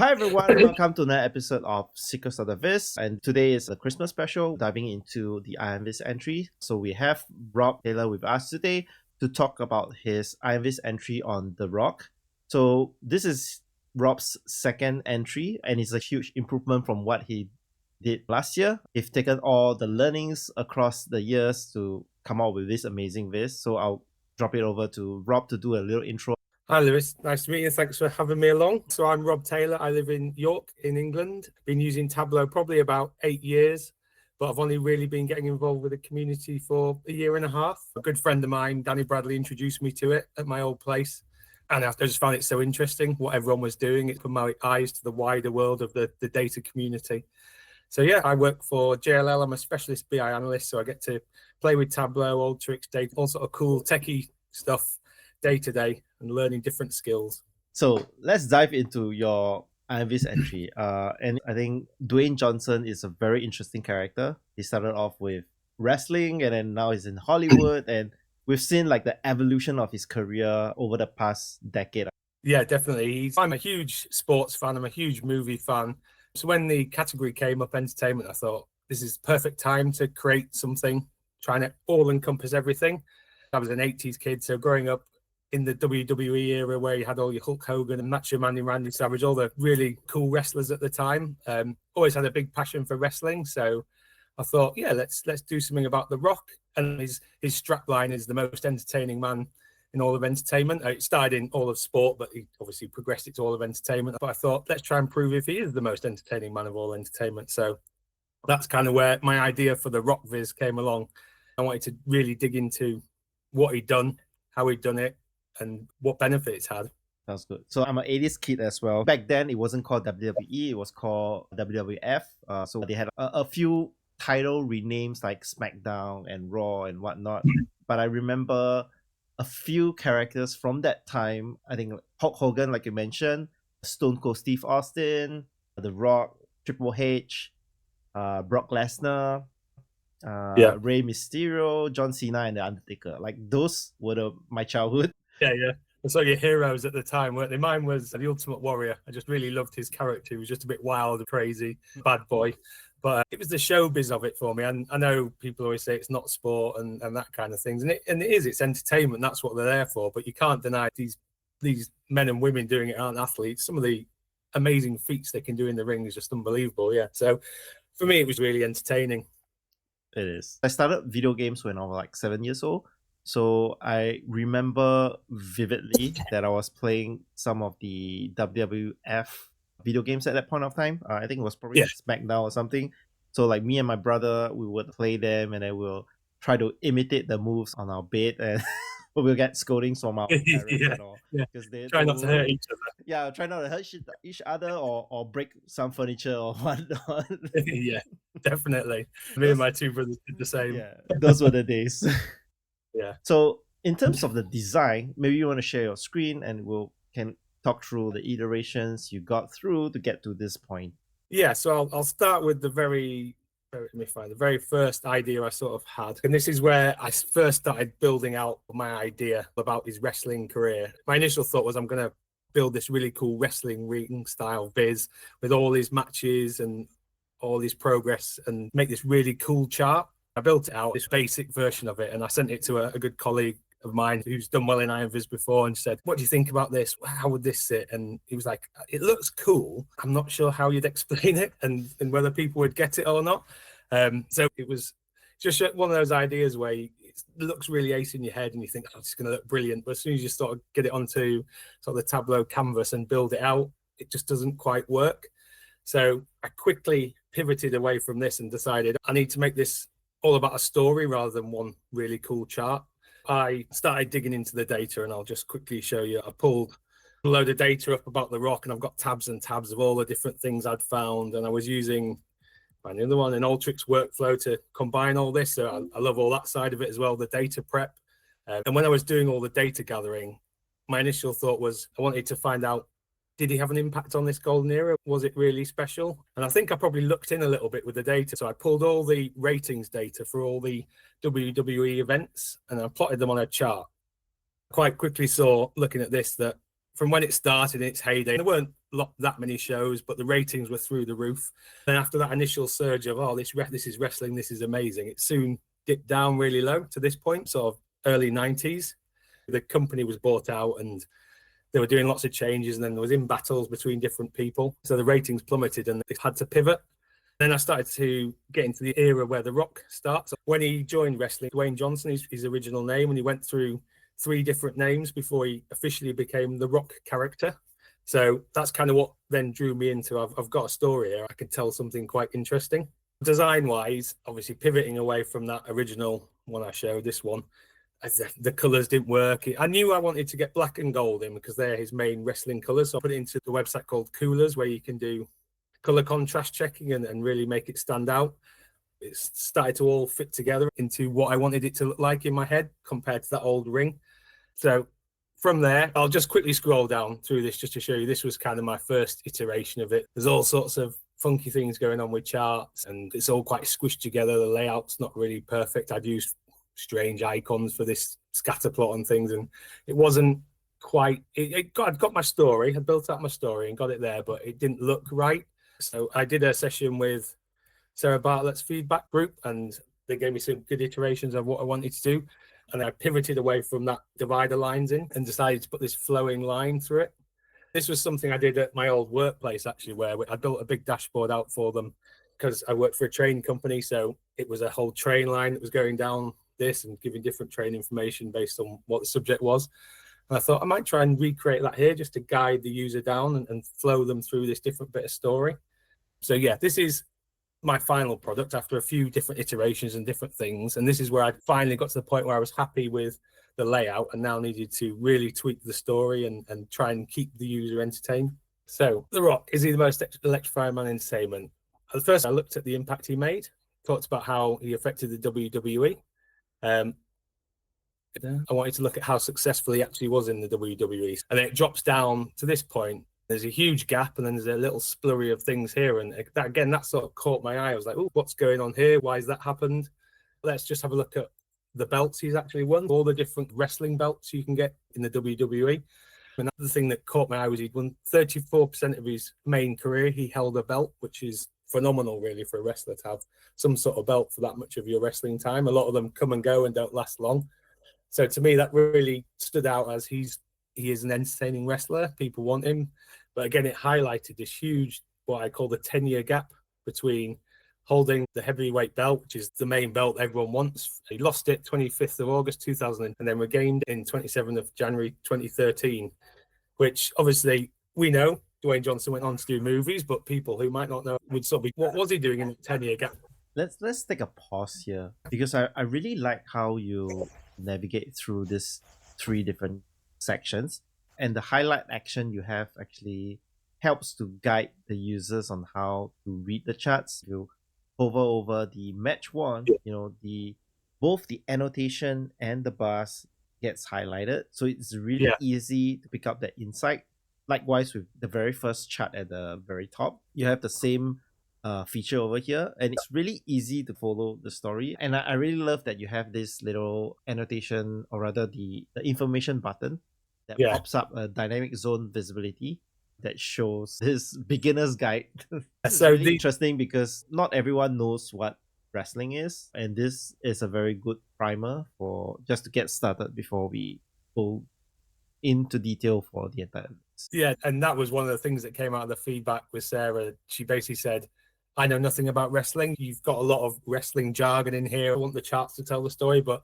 Hi everyone, welcome to another episode of Secrets of the Viz. And today is a Christmas special, diving into the Iron Viz entry. So we have Rob Taylor with us today to talk about his Iron Viz entry on The Rock. So this is Rob's second entry, and it's a huge improvement from what he did last year. He's taken all the learnings across the years to come out with this amazing Viz. So I'll drop it over to Rob to do a little intro. Hi Lewis, nice to meet you. Thanks for having me along. So I'm Rob Taylor. I live in York in England. Been using Tableau probably about 8 years, but I've only really been getting involved with the community for a year and a half. A good friend of mine, Danny Bradley, introduced me to it at my old place. And I just found it so interesting what everyone was doing. It put my eyes to the wider world of the data community. So yeah, I work for JLL. I'm a specialist BI analyst, so I get to play with Tableau, old tricks, data, all sort of cool techie stuff day to day and learning different skills. So let's dive into your Iron Viz entry. And I think Dwayne Johnson is a very interesting character. He started off with wrestling and then now he's in Hollywood, and we've seen like the evolution of his career over the past decade. Yeah, definitely. I'm a huge sports fan. I'm a huge movie fan. So when the category came up, entertainment, I thought this is perfect time to create something, trying to all encompass everything. I was an 80s kid, so growing up in the WWE era where you had all your Hulk Hogan and Macho Man and Randy Savage, all the really cool wrestlers at the time. Always had a big passion for wrestling. So I thought, yeah, let's do something about The Rock. And his strapline is the most entertaining man in all of entertainment. It started in all of sport, but he obviously progressed it to all of entertainment. But I thought, let's try and prove if he is the most entertaining man of all entertainment. So that's kind of where my idea for the Rock Viz came along. I wanted to really dig into what he'd done, how he'd done it, and what benefit it's had. Sounds good. So I'm an 80s kid as well. Back then, it wasn't called WWE, it was called WWF. So they had a few title renames like SmackDown and Raw and whatnot. But I remember a few characters from that time. I think Hulk Hogan, like you mentioned, Stone Cold Steve Austin, The Rock, Triple H, Brock Lesnar, Rey Mysterio, John Cena, and The Undertaker. Like those were my childhood. Yeah. And so your heroes at the time, weren't they? Mine was the Ultimate Warrior. I just really loved his character. He was just a bit wild, crazy, bad boy. But it was the showbiz of it for me. And I know people always say it's not sport and that kind of things. And it is, it's entertainment. That's what they're there for. But you can't deny these men and women doing it aren't athletes. Some of the amazing feats they can do in the ring is just unbelievable. Yeah. So for me, it was really entertaining. It is. I started video games when I was like 7 years old. So I remember vividly that I was playing some of the WWF video games at that point of time. I think it was probably SmackDown or something. So like me and my brother, we would play them and then we'll try to imitate the moves on our bed, and we'll get scoldings from our parents and all. Because they try not to hurt each other. Yeah, try not to hurt each other or break some furniture or whatnot. Yeah, definitely. Me and my two brothers did the same. Yeah, those were the days. Yeah. So in terms of the design, maybe you want to share your screen and can talk through the iterations you got through to get to this point. Yeah, so I'll start with the very first idea I sort of had. And this is where I first started building out my idea about his wrestling career. My initial thought was I'm going to build this really cool wrestling ring style viz with all his matches and all his progress and make this really cool chart. I built it out, this basic version of it, and I sent it to a good colleague of mine who's done well in Iron Viz before and said, what do you think about this? How would this sit? And he was like, it looks cool. I'm not sure how you'd explain it and whether people would get it or not. So it was just one of those ideas where it looks really ace in your head and you think, oh, it's going to look brilliant. But as soon as you sort of get it onto sort of the Tableau canvas and build it out, it just doesn't quite work. So I quickly pivoted away from this and decided I need to make this all about a story rather than one really cool chart. I started digging into the data, and I'll just quickly show you. I pulled a load of data up about The Rock, and I've got tabs and tabs of all the different things I'd found. And I was using another one, an Alteryx workflow to combine all this. So I love all that side of it as well, the data prep. And when I was doing all the data gathering, my initial thought was I wanted to find out, did he have an impact on this golden era? Was it really special? And I think I probably looked in a little bit with the data. So I pulled all the ratings data for all the WWE events and I plotted them on a chart. Quite quickly saw, looking at this, that from when it started in its heyday, there weren't that many shows, but the ratings were through the roof. And after that initial surge of, oh, this is wrestling, this is amazing, it soon dipped down really low to this point, sort of early 90s. The company was bought out and they were doing lots of changes, and then there was in battles between different people. So the ratings plummeted and they had to pivot. Then I started to get into the era where The Rock starts. When he joined wrestling, Dwayne Johnson is his original name, and he went through 3 different names before he officially became the Rock character. So that's kind of what then drew me into, I've got a story here, I can tell something quite interesting. Design-wise, obviously pivoting away from that original one I showed, this one, the colours didn't work. I knew I wanted to get black and gold in because they're his main wrestling colours. So I put it into the website called Coolers, where you can do colour contrast checking and really make it stand out. It started to all fit together into what I wanted it to look like in my head compared to that old ring. So from there, I'll just quickly scroll down through this just to show you this was kind of my first iteration of it. There's all sorts of funky things going on with charts, and it's all quite squished together. The layout's not really perfect. I'd used strange icons for this scatter plot and things, and it wasn't quite, I'd got my story, I built out my story and got it there, but it didn't look right. So I did a session with Sarah Bartlett's feedback group, and they gave me some good iterations of what I wanted to do. And I pivoted away from that divider lines in and decided to put this flowing line through it. This was something I did at my old workplace, actually, where I built a big dashboard out for them because I worked for a train company. So it was a whole train line that was going down this and giving different train information based on what the subject was. And I thought I might try and recreate that here just to guide the user down and flow them through this different bit of story. So yeah, this is my final product after a few different iterations and different things. And this is where I finally got to the point where I was happy with the layout and now needed to really tweak the story and try and keep the user entertained. So The Rock, is he the most electrifying man in entertainment? At first, I looked at the impact he made, talked about how he affected the WWE. I wanted to look at how successful he actually was in the WWE. And then it drops down to this point. There's a huge gap, and then there's a little splurry of things here. And that sort of caught my eye. I was like, oh, what's going on here? Why has that happened? Let's just have a look at the belts he's actually won, all the different wrestling belts you can get in the WWE. And the thing that caught my eye was he'd won 34% of his main career. He held a belt, which is phenomenal, really, for a wrestler to have some sort of belt for that much of your wrestling time. A lot of them come and go and don't last long. So to me, that really stood out as he is an entertaining wrestler. People want him. But again, it highlighted this huge, what I call the 10-year gap between holding the heavyweight belt, which is the main belt everyone wants. He lost it 25th of August 2000 and then regained in 27th of January 2013, which obviously we know Dwayne Johnson went on to do movies, but people who might not know would sort of be, what was he doing in the 10-year gap? Let's take a pause here because I really like how you navigate through this 3 different sections, and the highlight action you have actually helps to guide the users on how to read the charts. You hover over the match one, both the annotation and the bars gets highlighted, so it's really easy to pick up that insight. Likewise with the very first chart at the very top, you have the same feature over here, and it's really easy to follow the story. And I really love that you have this little annotation, or rather the information button that pops up a dynamic zone visibility that shows this beginner's guide. It's really interesting because not everyone knows what wrestling is, and this is a very good primer for just to get started before we go into detail for the entire list. Yeah, and that was one of the things that came out of the feedback with Sarah. She basically said, I know nothing about wrestling. You've got a lot of wrestling jargon in here. I want the charts to tell the story, but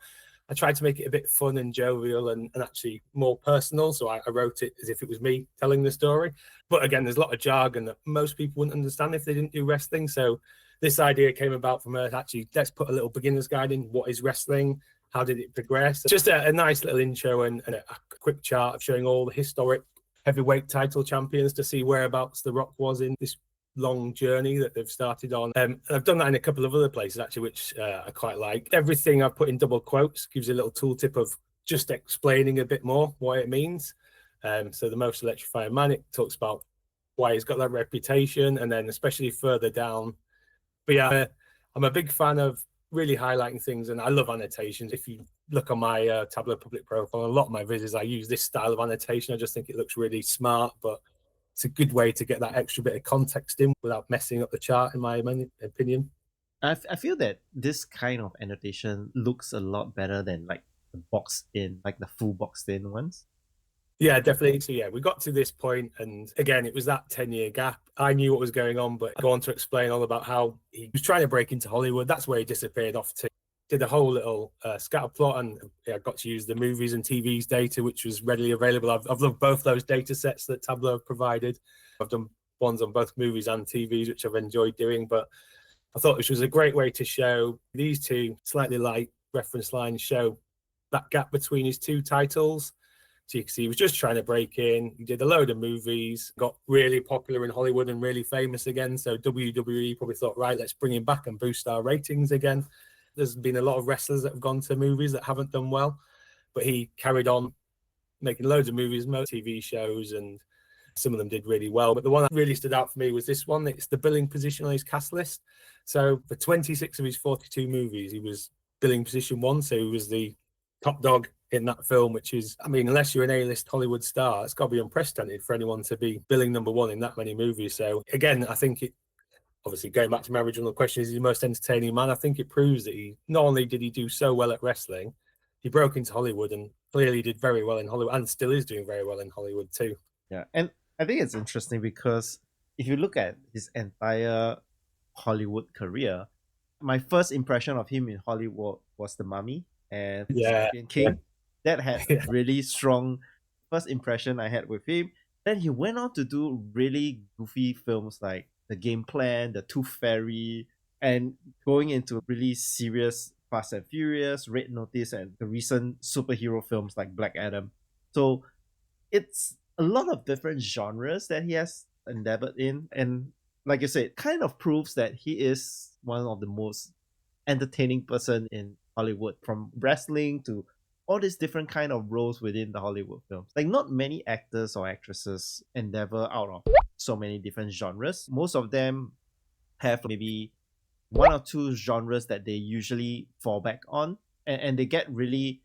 I tried to make it a bit fun and jovial and actually more personal. So I wrote it as if it was me telling the story. But again, there's a lot of jargon that most people wouldn't understand if they didn't do wrestling. So this idea came about from her. Actually, let's put a little beginner's guide in. What is wrestling? How did it progress? Just a nice little intro and a quick chart showing all the historic heavyweight title champions to see whereabouts The Rock was in this long journey that they've started on. I've done that in a couple of other places actually, which I quite like. Everything I've put in double quotes gives you a little tooltip of just explaining a bit more what it means. So the Most Electrifying Man, it talks about why he's got that reputation, and then especially further down. But yeah, I'm a big fan of really highlighting things, and I love annotations. If you look on my Tableau public profile, a lot of my vizzes, I use this style of annotation. I just think it looks really smart, but it's a good way to get that extra bit of context in without messing up the chart, in my opinion. I feel that this kind of annotation looks a lot better than like the boxed in, like the full boxed in ones. Yeah, definitely. So yeah, we got to this point, and again, it was that 10-year gap. I knew what was going on, but I go on to explain all about how he was trying to break into Hollywood. That's where he disappeared off to. Did a whole little scatter plot, and I got to use the movies and TV's data, which was readily available. I've loved both those data sets that Tableau have provided. I've done ones on both movies and TVs, which I've enjoyed doing, but I thought this was a great way to show these two slightly light reference lines show that gap between his two titles. So you can see he was just trying to break in. He did a load of movies, got really popular in Hollywood and really famous again. So WWE probably thought, right, let's bring him back and boost our ratings again. There's been a lot of wrestlers that have gone to movies that haven't done well, but he carried on making loads of movies, most TV shows, and some of them did really well. But the one that really stood out for me was this one. It's the billing position on his cast list. So for 26 of his 42 movies, he was billing position 1. So he was the top dog in that film, which is, I mean, unless you're an A-list Hollywood star, it's got to be unprecedented for anyone to be billing number 1 in that many movies. So again, I think it, obviously going back to my original question, is he the most entertaining man? I think it proves that he, not only did he do so well at wrestling, he broke into Hollywood and clearly did very well in Hollywood, and still is doing very well in Hollywood too. Yeah, and I think it's interesting because if you look at his entire Hollywood career, my first impression of him in Hollywood was The Mummy and Scorpion King. That had a really strong first impression I had with him. Then he went on to do really goofy films like The Game Plan, The Tooth Fairy, and going into really serious Fast and Furious, Red Notice, and the recent superhero films like Black Adam. So it's a lot of different genres that he has endeavored in. And like you said, it kind of proves that he is one of the most entertaining person in Hollywood, from wrestling to all these different kind of roles within the Hollywood films. Like not many actors or actresses endeavor out of so many different genres. Most of them have maybe 1 or 2 genres that they usually fall back on, and they get really,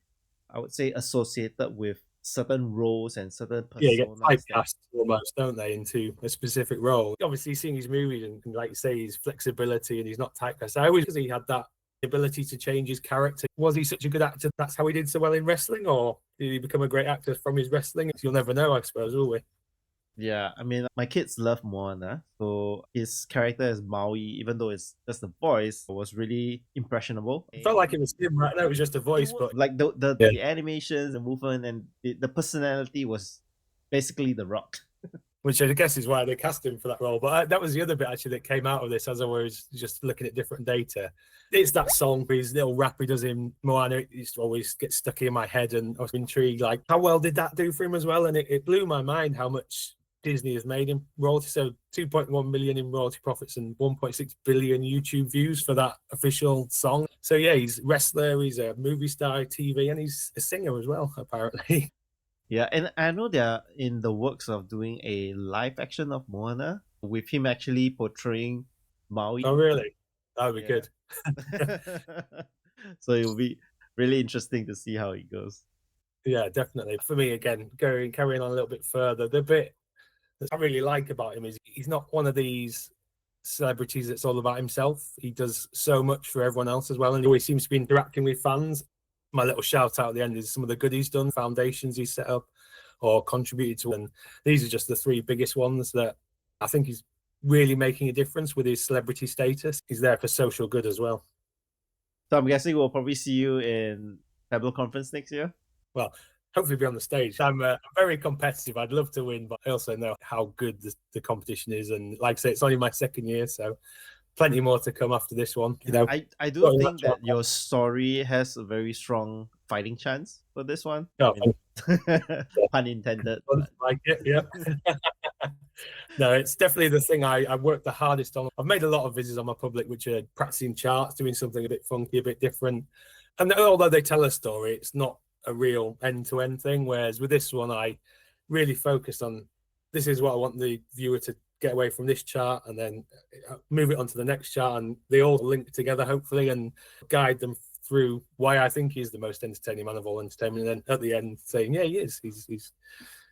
I would say, associated with certain roles and certain personas. Yeah, you get typecast almost, don't they, into a specific role. Obviously, seeing his movies and like you say, his flexibility and he's not typecast. I always, because he had that ability to change his character. Was he such a good actor? That's how he did so well in wrestling, or did he become a great actor from his wrestling? You'll never know, I suppose, will we? Yeah, I mean, my kids love Moana, so his character as Maui, even though it's just the voice, was really impressionable. It felt like it was him, right? No, it was just a voice, but like the animations, the movement, and the personality was basically The Rock. Which I guess is why they cast him for that role. But that was the other bit actually that came out of this as I was just looking at different data. It's that song, his little rap he does in Moana. It used to always get stuck in my head, and I was intrigued, like, how well did that do for him as well? And it blew my mind how much Disney has made him royalty. So 2.1 million in royalty profits and 1.6 billion YouTube views for that official song. So yeah, he's a wrestler, he's a movie star, TV, and he's a singer as well, apparently. Yeah, and I know they're in the works of doing a live action of Moana with him actually portraying Maui. Oh, really? That would be good. So it'll be really interesting to see how it goes. Yeah, definitely. For me, again, carrying on a little bit further, the bit that I really like about him is he's not one of these celebrities that's all about himself. He does so much for everyone else as well, and he always seems to be interacting with fans. My little shout out at the end is some of the good he's done, foundations he's set up or contributed to. And these are just the 3 biggest ones that I think he's really making a difference with his celebrity status. He's there for social good as well. So I'm guessing we'll probably see you in Tableau conference next year. Well, hopefully be on the stage. I'm very competitive. I'd love to win, but I also know how good the competition is. And like I say, it's only my 2nd year, so plenty more to come after this one. You know, I do think that your story has a very strong fighting chance for this one. Oh, pun intended. Like it, yeah. No, it's definitely the thing I worked the hardest on. I've made a lot of vizzes on my public, which are practicing charts, doing something a bit funky, a bit different. And although they tell a story, it's not a real end-to-end thing. Whereas with this one, I really focused on, this is what I want the viewer to get away from this chart, and then move it onto the next chart, and they all link together hopefully, and guide them through why I think he's the most entertaining man of all entertainment. And then at the end saying, yeah, he is.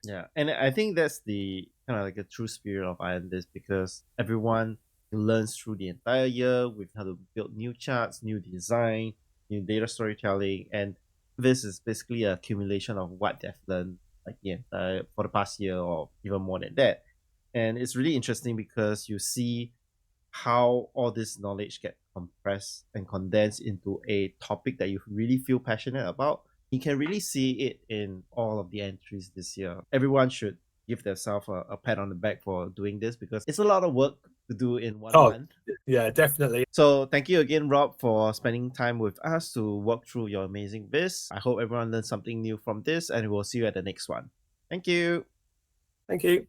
Yeah, and I think that's the kind of like a true spirit of Iron Disc, because everyone learns through the entire year with how to build new charts, new design, new data storytelling, and this is basically a accumulation of what they've learned like for the past year or even more than that. And it's really interesting because you see how all this knowledge get compressed and condensed into a topic that you really feel passionate about. You can really see it in all of the entries this year. Everyone should give themselves a pat on the back for doing this, because it's a lot of work to do in 1 month. Yeah, definitely. So thank you again, Rob, for spending time with us to walk through your amazing viz. I hope everyone learned something new from this, and we'll see you at the next one. Thank you. Thank you.